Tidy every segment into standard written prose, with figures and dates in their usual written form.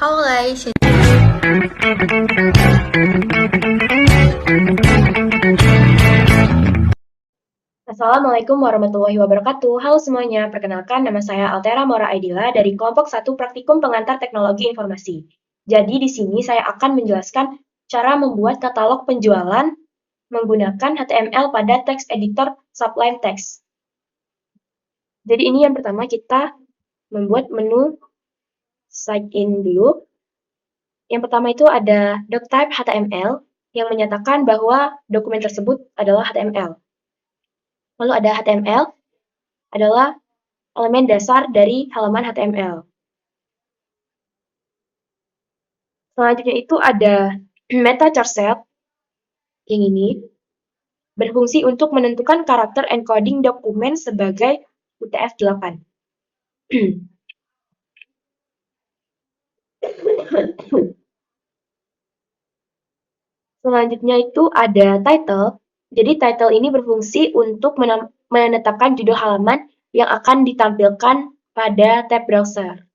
Halo guys, Assalamualaikum warahmatullahi wabarakatuh. Halo semuanya, perkenalkan nama saya Altera Maura Aidila dari kelompok 1 Praktikum Pengantar Teknologi Informasi. Jadi di sini saya akan menjelaskan cara membuat katalog penjualan menggunakan HTML pada text editor Sublime Text. Jadi ini yang pertama kita membuat menu sign in dulu. Yang pertama itu ada doctype HTML yang menyatakan bahwa dokumen tersebut adalah HTML. Lalu ada HTML adalah elemen dasar dari halaman HTML. Selanjutnya itu ada meta charset yang ini berfungsi untuk menentukan karakter encoding dokumen sebagai UTF-8. Selanjutnya itu ada title. Jadi title ini berfungsi untuk menetapkan judul halaman yang akan ditampilkan pada tab browser.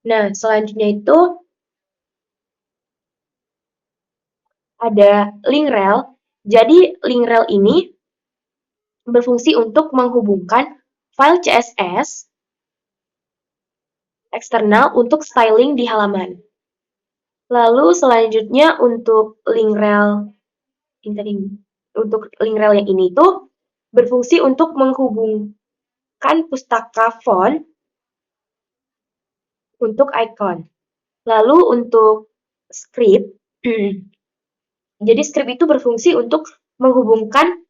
Nah, selanjutnya itu ada link rel. Jadi link rel ini berfungsi untuk menghubungkan file CSS eksternal untuk styling di halaman. Lalu selanjutnya untuk link rel yang ini tuh berfungsi untuk menghubungkan pustaka font untuk icon. Lalu untuk script, jadi script itu berfungsi untuk menghubungkan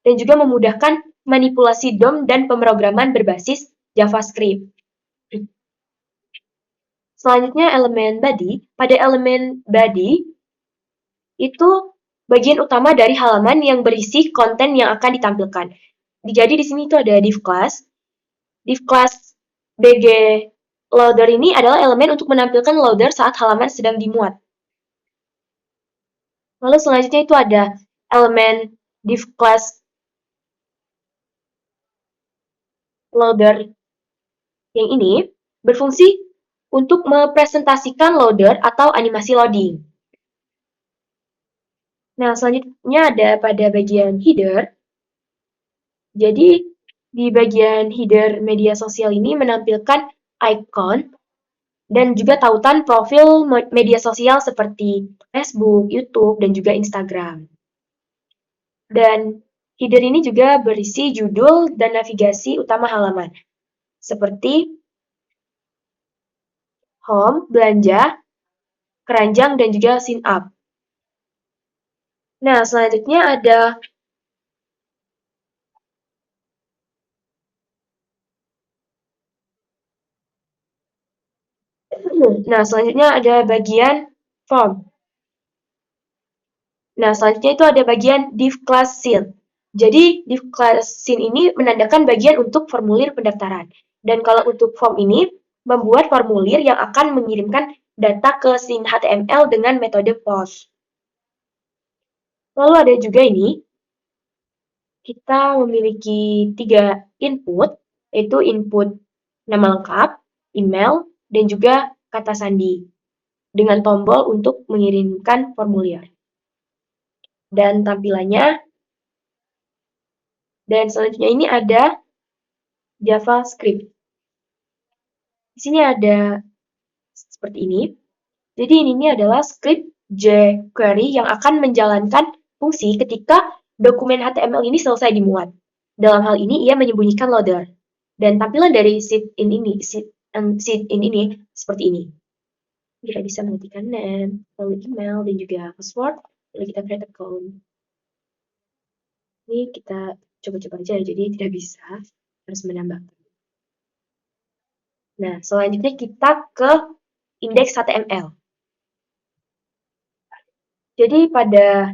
dan juga memudahkan manipulasi DOM dan pemrograman berbasis JavaScript. Selanjutnya elemen body. Pada elemen body, itu bagian utama dari halaman yang berisi konten yang akan ditampilkan. Jadi di sini itu ada div class. Div class bg loader ini adalah elemen untuk menampilkan loader saat halaman sedang dimuat. Lalu selanjutnya itu ada elemen div class loader yang ini berfungsi untuk mempresentasikan loader atau animasi loading. Nah, selanjutnya ada pada bagian header. Jadi, di bagian header media sosial ini menampilkan icon dan juga tautan profil media sosial seperti Facebook, YouTube, dan juga Instagram. Dan header ini juga berisi judul dan navigasi utama halaman, seperti home, belanja, keranjang, dan juga sign up. Nah, selanjutnya ada bagian form. Nah, selanjutnya itu ada bagian div class scene. Jadi, div class scene ini menandakan bagian untuk formulir pendaftaran. Dan kalau untuk form ini, membuat formulir yang akan mengirimkan data ke scene HTML dengan metode post. Lalu ada juga ini, kita memiliki 3 input, yaitu input nama lengkap, email, dan juga kata sandi, dengan tombol untuk mengirimkan formulir. Dan tampilannya, dan selanjutnya ini ada JavaScript. Di sini ada seperti ini. Jadi ini adalah script jQuery yang akan menjalankan fungsi ketika dokumen HTML ini selesai dimuat. Dalam hal ini, ia menyembunyikan loader. Dan tampilan dari sheet in ini seperti ini. Kita bisa mengetikkan name, lalu email, dan juga password. Lalu kita create account. Ini kita coba-coba aja, jadi tidak bisa harus menambahkan. Nah, selanjutnya kita ke indeks HTML. Jadi pada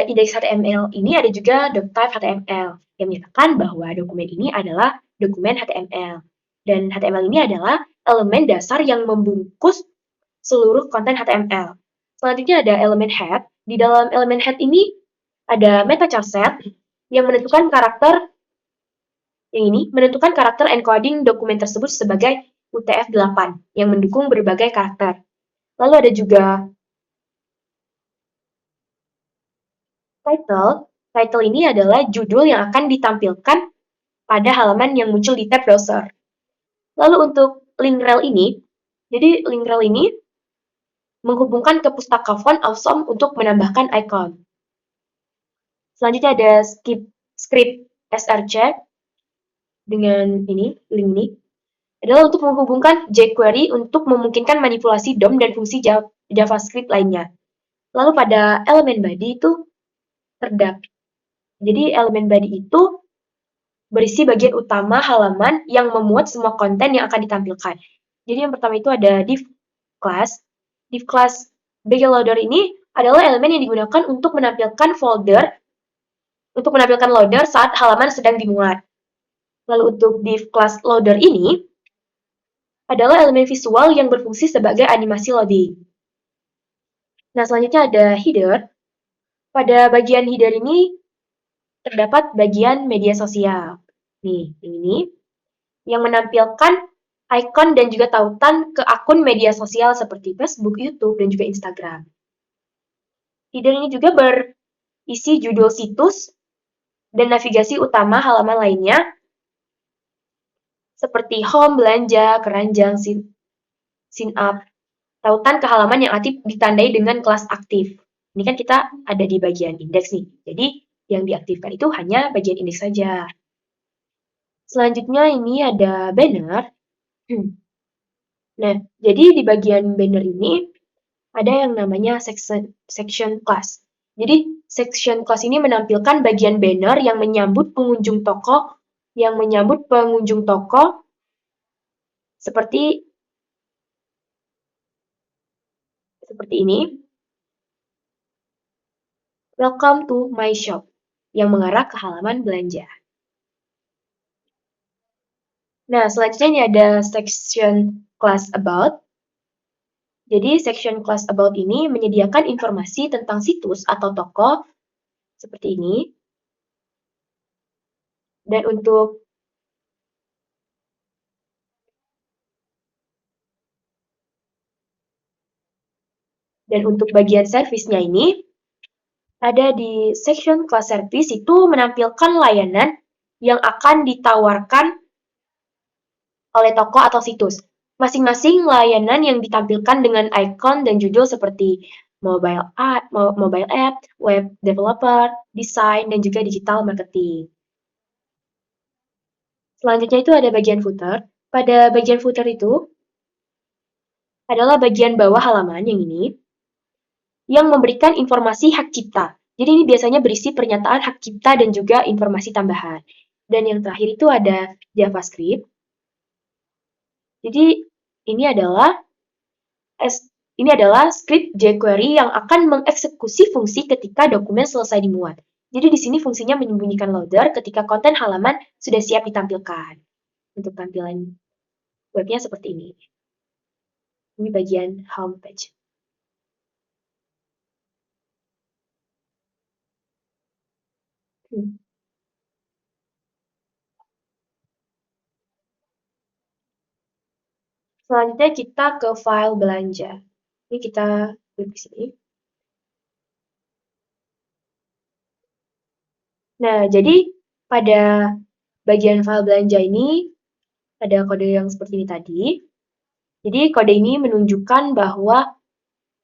indeks HTML ini ada juga doctype HTML yang menyatakan bahwa dokumen ini adalah dokumen HTML. Dan HTML ini adalah elemen dasar yang membungkus seluruh konten HTML. Selanjutnya ada elemen head. Di dalam elemen head ini ada meta charset yang menentukan karakter Yang ini menentukan karakter encoding dokumen tersebut sebagai UTF-8 yang mendukung berbagai karakter. Lalu ada juga title. Title ini adalah judul yang akan ditampilkan pada halaman yang muncul di tab browser. Lalu untuk link rel ini, jadi link rel ini menghubungkan ke pustaka font Awesome untuk menambahkan icon. Selanjutnya ada script src dengan ini, link ini, adalah untuk menghubungkan jQuery untuk memungkinkan manipulasi DOM dan fungsi JavaScript lainnya. Lalu pada elemen body itu terdapat. Jadi elemen body itu berisi bagian utama halaman yang memuat semua konten yang akan ditampilkan. Jadi yang pertama itu ada div class. Div class bagian loader ini adalah elemen yang digunakan untuk menampilkan loader saat halaman sedang dimuat. Lalu untuk div class loader ini adalah elemen visual yang berfungsi sebagai animasi loading. Nah, selanjutnya ada header. Pada bagian header ini terdapat bagian media sosial. Nih, ini yang menampilkan icon dan juga tautan ke akun media sosial seperti Facebook, YouTube, dan juga Instagram. Header ini juga berisi judul situs dan navigasi utama halaman lainnya seperti home, belanja, keranjang, sign up, tautan ke halaman yang aktif ditandai dengan kelas aktif. Ini kan kita ada di bagian indeks nih. Jadi yang diaktifkan itu hanya bagian indeks saja. Selanjutnya ini ada banner. Nah, jadi di bagian banner ini ada yang namanya section class. Jadi section class ini menampilkan bagian banner yang menyambut pengunjung toko seperti ini. Welcome to my shop yang mengarah ke halaman belanja. Nah, selanjutnya ini ada section class about. Jadi, section class about ini menyediakan informasi tentang situs atau toko seperti ini. Dan untuk bagian servisnya ini, ada di section class service itu menampilkan layanan yang akan ditawarkan oleh toko atau situs. Masing-masing layanan yang ditampilkan dengan icon dan judul seperti mobile app, web developer, desain, dan juga digital marketing. Selanjutnya itu ada bagian footer. Pada bagian footer itu adalah bagian bawah halaman yang ini, yang memberikan informasi hak cipta. Jadi ini biasanya berisi pernyataan hak cipta dan juga informasi tambahan. Dan yang terakhir itu ada JavaScript. Jadi ini adalah script jQuery yang akan mengeksekusi fungsi ketika dokumen selesai dimuat. Jadi di sini fungsinya menyembunyikan loader ketika konten halaman sudah siap ditampilkan. Untuk tampilan webnya seperti ini. Ini bagian homepage. Selanjutnya kita ke file belanja. Ini kita klik di sini. Nah, jadi pada bagian file belanja ini ada kode yang seperti ini tadi. Jadi kode ini menunjukkan bahwa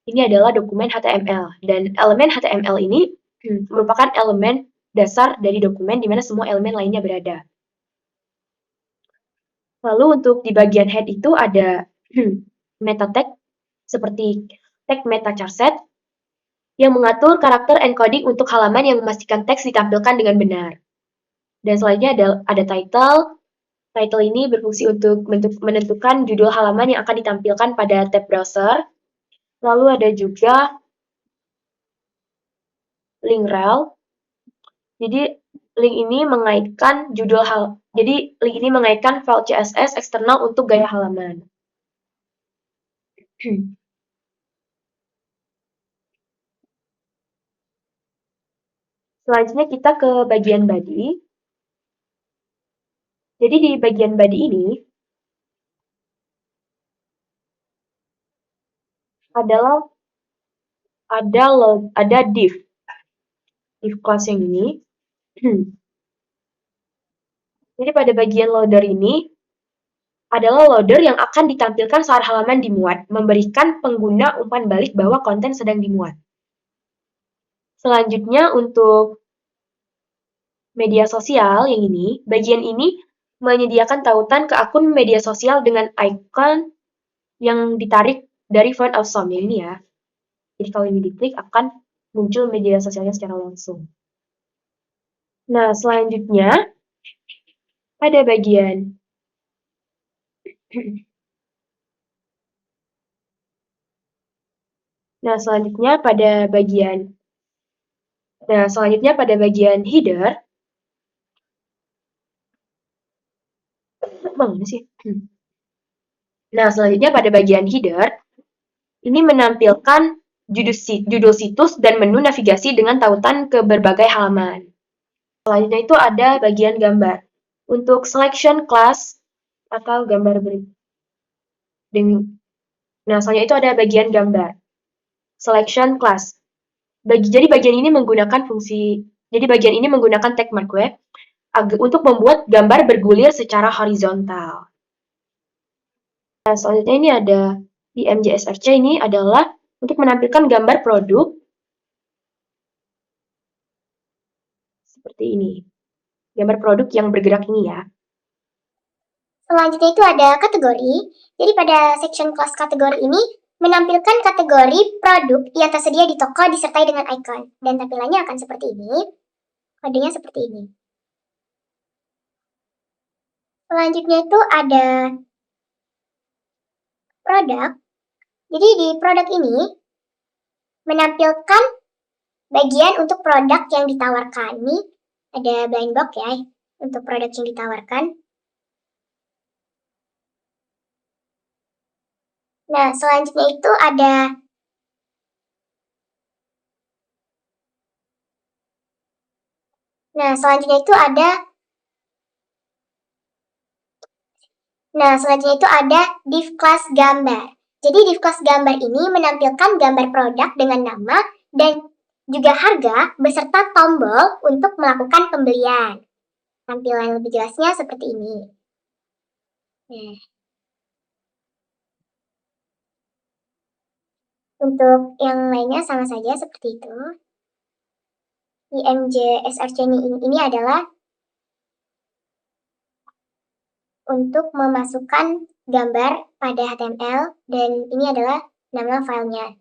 ini adalah dokumen HTML. Dan elemen HTML ini merupakan elemen dasar dari dokumen di mana semua elemen lainnya berada. Lalu untuk di bagian head itu ada meta tag seperti tag meta charset yang mengatur karakter encoding untuk halaman yang memastikan teks ditampilkan dengan benar. Dan selanjutnya ada title. Title ini berfungsi untuk menentukan judul halaman yang akan ditampilkan pada tab browser. Lalu ada juga link rel. Jadi link ini mengaitkan file CSS eksternal untuk gaya halaman. Selanjutnya kita ke bagian body. Jadi di bagian body ini adalah ada div class yang ini. Jadi pada bagian loader ini adalah loader yang akan ditampilkan saat halaman dimuat, memberikan pengguna umpan balik bahwa konten sedang dimuat. Selanjutnya untuk media sosial yang ini, bagian ini menyediakan tautan ke akun media sosial dengan icon yang ditarik dari font awesome yang ini ya. Jadi kalau ini diklik akan muncul media sosialnya secara langsung. Nah, selanjutnya pada bagian Nah, selanjutnya pada bagian header, mana sih? Nah, selanjutnya pada bagian header, ini menampilkan judul situs dan menu navigasi dengan tautan ke berbagai halaman. Selanjutnya itu ada bagian gambar. Untuk selection class atau gambar berikut. Nah, selanjutnya itu ada bagian gambar. Selection class. Jadi bagian ini menggunakan tag mark web untuk membuat gambar bergulir secara horizontal. Nah, selanjutnya ini ada di MJSRC ini adalah untuk menampilkan gambar produk seperti ini. Gambar produk yang bergerak ini ya. Selanjutnya itu ada kategori. Jadi pada section class kategori ini menampilkan kategori produk yang tersedia di toko disertai dengan icon. Dan tampilannya akan seperti ini. Kodenya seperti ini. Selanjutnya itu ada produk. Jadi di produk ini menampilkan bagian untuk produk yang ditawarkan. Ini ada blind box ya untuk produk yang ditawarkan. Nah, selanjutnya itu ada div class gambar. Jadi div class gambar ini menampilkan gambar produk dengan nama dan juga harga beserta tombol untuk melakukan pembelian. Tampilan lebih jelasnya seperti ini. Nah, untuk yang lainnya sama saja seperti itu. IMJ SRC ini adalah untuk memasukkan gambar pada HTML dan ini adalah nama filenya.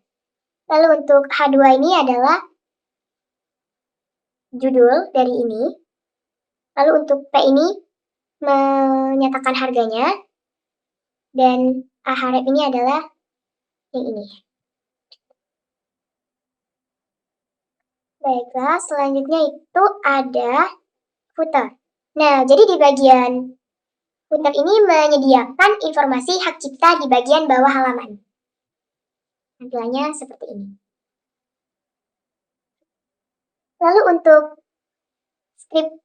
Lalu untuk H2 ini adalah judul dari ini. Lalu untuk P ini menyatakan harganya dan Ahref ini adalah yang ini. Baiklah, selanjutnya itu ada footer. Nah, jadi di bagian footer ini menyediakan informasi hak cipta di bagian bawah halaman. Tampilannya seperti ini. Lalu untuk script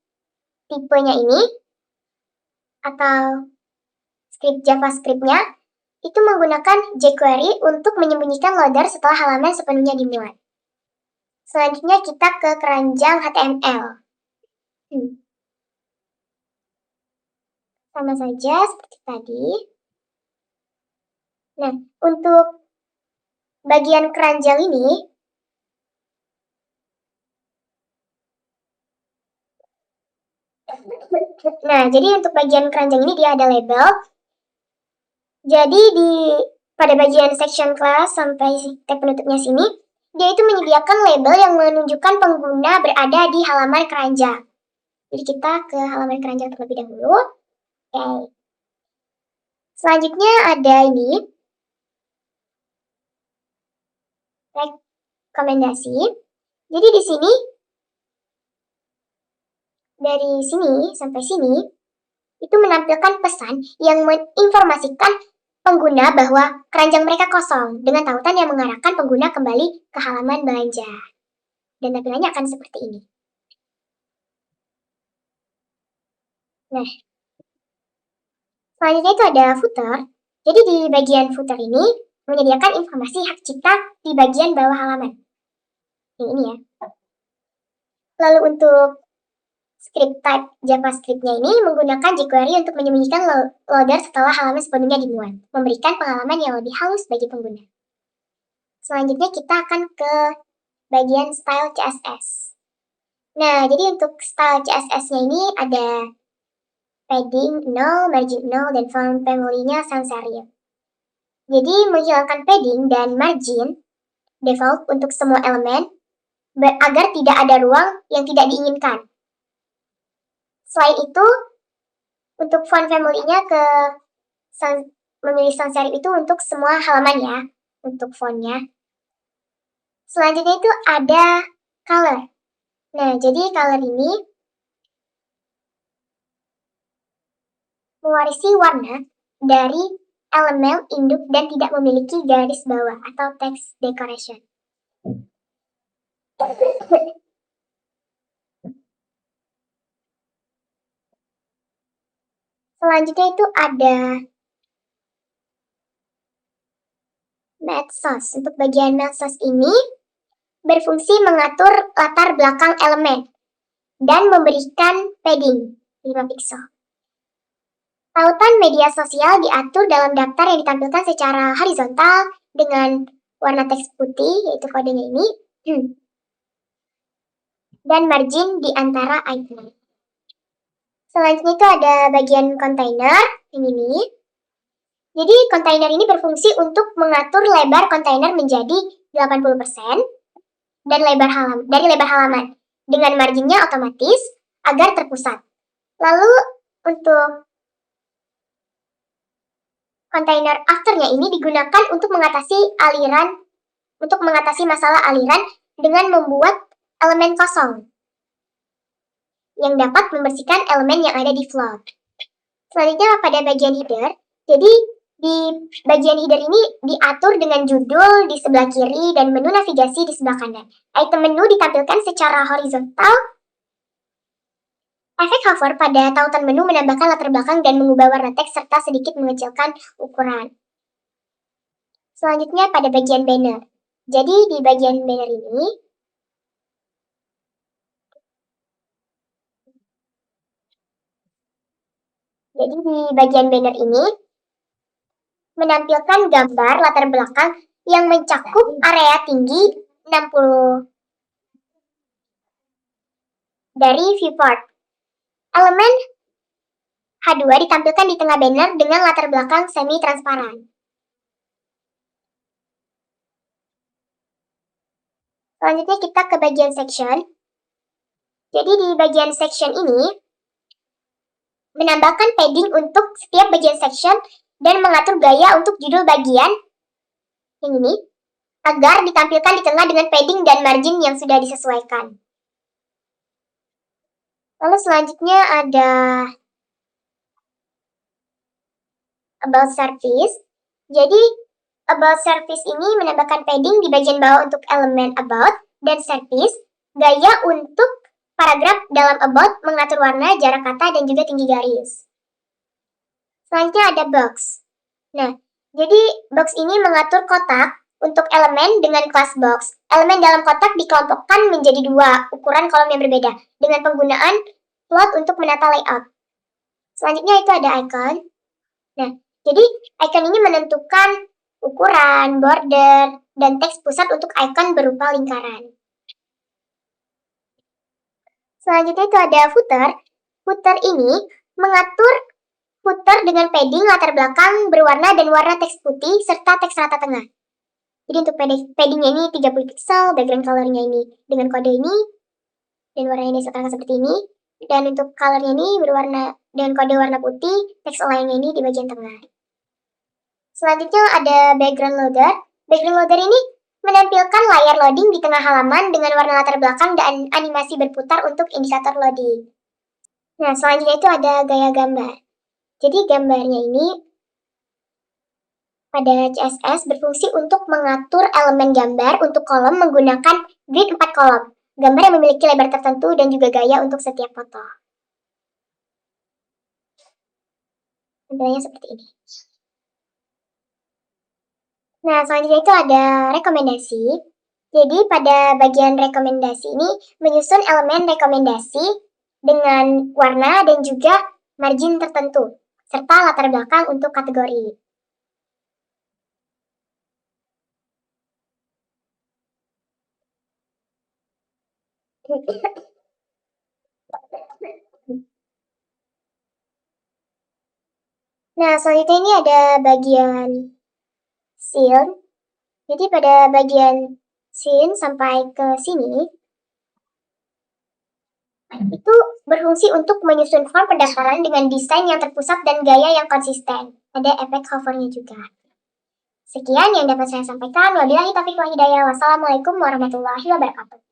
tipenya ini atau script JavaScript-nya itu menggunakan jQuery untuk menyembunyikan loader setelah halaman sepenuhnya dimuat. Selanjutnya kita ke keranjang HTML. Sama saja seperti tadi. Nah, untuk bagian keranjang ini, jadi untuk bagian keranjang ini dia ada label. Jadi pada bagian section class sampai tag penutupnya sini, dia itu menyediakan label yang menunjukkan pengguna berada di halaman keranjang. Jadi kita ke halaman keranjang terlebih dahulu. Oke. Selanjutnya ada ini. Rekomendasi. Jadi di sini dari sini sampai sini itu menampilkan pesan yang menginformasikan pengguna bahwa keranjang mereka kosong dengan tautan yang mengarahkan pengguna kembali ke halaman belanja. Dan tampilannya akan seperti ini. Nah, Selanjutnya itu ada footer. Jadi di bagian footer ini menyediakan informasi hak cipta di bagian bawah halaman. Yang ini ya. Lalu untuk script type JavaScript-nya ini menggunakan jQuery untuk menyembunyikan loader setelah halaman sepenuhnya dimuat, memberikan pengalaman yang lebih halus bagi pengguna. Selanjutnya kita akan ke bagian style CSS. Nah, jadi untuk style CSS-nya ini ada padding 0, margin 0, dan font family-nya sans serif. Jadi menghilangkan padding dan margin default untuk semua elemen agar tidak ada ruang yang tidak diinginkan. Selain itu, untuk font family-nya memilih sans serif itu untuk semua halaman ya, untuk fontnya. Selanjutnya itu ada color. Nah, jadi color ini mewarisi warna dari elemen induk dan tidak memiliki garis bawah atau text decoration. Selanjutnya itu ada medsos. Untuk bagian medsos ini berfungsi mengatur latar belakang elemen dan memberikan padding 5 pixel. Tautan media sosial diatur dalam daftar yang ditampilkan secara horizontal dengan warna teks putih, yaitu kodenya ini, dan margin di antara icon. Selanjutnya itu ada bagian kontainer, ini. Jadi kontainer ini berfungsi untuk mengatur lebar kontainer menjadi 80% dan dari lebar halaman dengan marginnya otomatis agar terpusat. Lalu untuk kontainer afternya ini digunakan untuk mengatasi masalah aliran dengan membuat elemen kosong yang dapat membersihkan elemen yang ada di float. Selanjutnya pada bagian header, jadi di bagian header ini diatur dengan judul di sebelah kiri dan menu navigasi di sebelah kanan. Item menu ditampilkan secara horizontal. Efek hover pada tautan menu menambahkan latar belakang dan mengubah warna teks serta sedikit mengecilkan ukuran. Selanjutnya pada bagian banner. Jadi di bagian banner ini menampilkan gambar latar belakang yang mencakup area tinggi 60 dari viewport. Elemen H2 ditampilkan di tengah banner dengan latar belakang semi-transparan. Selanjutnya kita ke bagian section. Jadi di bagian section ini menambahkan padding untuk setiap bagian section dan mengatur gaya untuk judul bagian yang ini agar ditampilkan di tengah dengan padding dan margin yang sudah disesuaikan. Lalu selanjutnya ada about service. Jadi about service ini menambahkan padding di bagian bawah untuk elemen about dan service, gaya untuk paragraf dalam about, mengatur warna, jarak kata, dan juga tinggi garis. Selanjutnya ada box. Nah, jadi box ini mengatur kotak untuk elemen dengan kelas box. Elemen dalam kotak dikelompokkan menjadi 2 ukuran kolom yang berbeda dengan penggunaan plot untuk menata layout. Selanjutnya itu ada icon. Nah, jadi icon ini menentukan ukuran, border, dan teks pusat untuk icon berupa lingkaran. Selanjutnya itu ada footer. Footer ini mengatur footer dengan padding latar belakang berwarna dan warna teks putih serta teks rata tengah. Jadi untuk paddingnya ini 30 pixel, background colornya ini dengan kode ini, dan warnanya disesuaikan seperti ini. Dan untuk colornya ini berwarna dengan kode warna putih, teks align-nya ini di bagian tengah. Selanjutnya ada background loader. Background loader ini menampilkan layar loading di tengah halaman dengan warna latar belakang dan animasi berputar untuk indikator loading. Nah, selanjutnya itu ada gaya gambar. Jadi gambarnya ini pada CSS berfungsi untuk mengatur elemen gambar untuk kolom menggunakan grid 4 kolom. Gambar yang memiliki lebar tertentu dan juga gaya untuk setiap foto. Tampilannya seperti ini. Nah, selanjutnya itu ada rekomendasi. Jadi pada bagian rekomendasi ini menyusun elemen rekomendasi dengan warna dan juga margin tertentu, serta latar belakang untuk kategori. Nah, selanjutnya ini ada bagian scene. Jadi pada bagian scene sampai ke sini, itu berfungsi untuk menyusun form pendaftaran dengan desain yang terpusat dan gaya yang konsisten. Ada efek hovernya juga. Sekian yang dapat saya sampaikan. Wabillahi taufiq wal hidayah. Wassalamualaikum warahmatullahi wabarakatuh.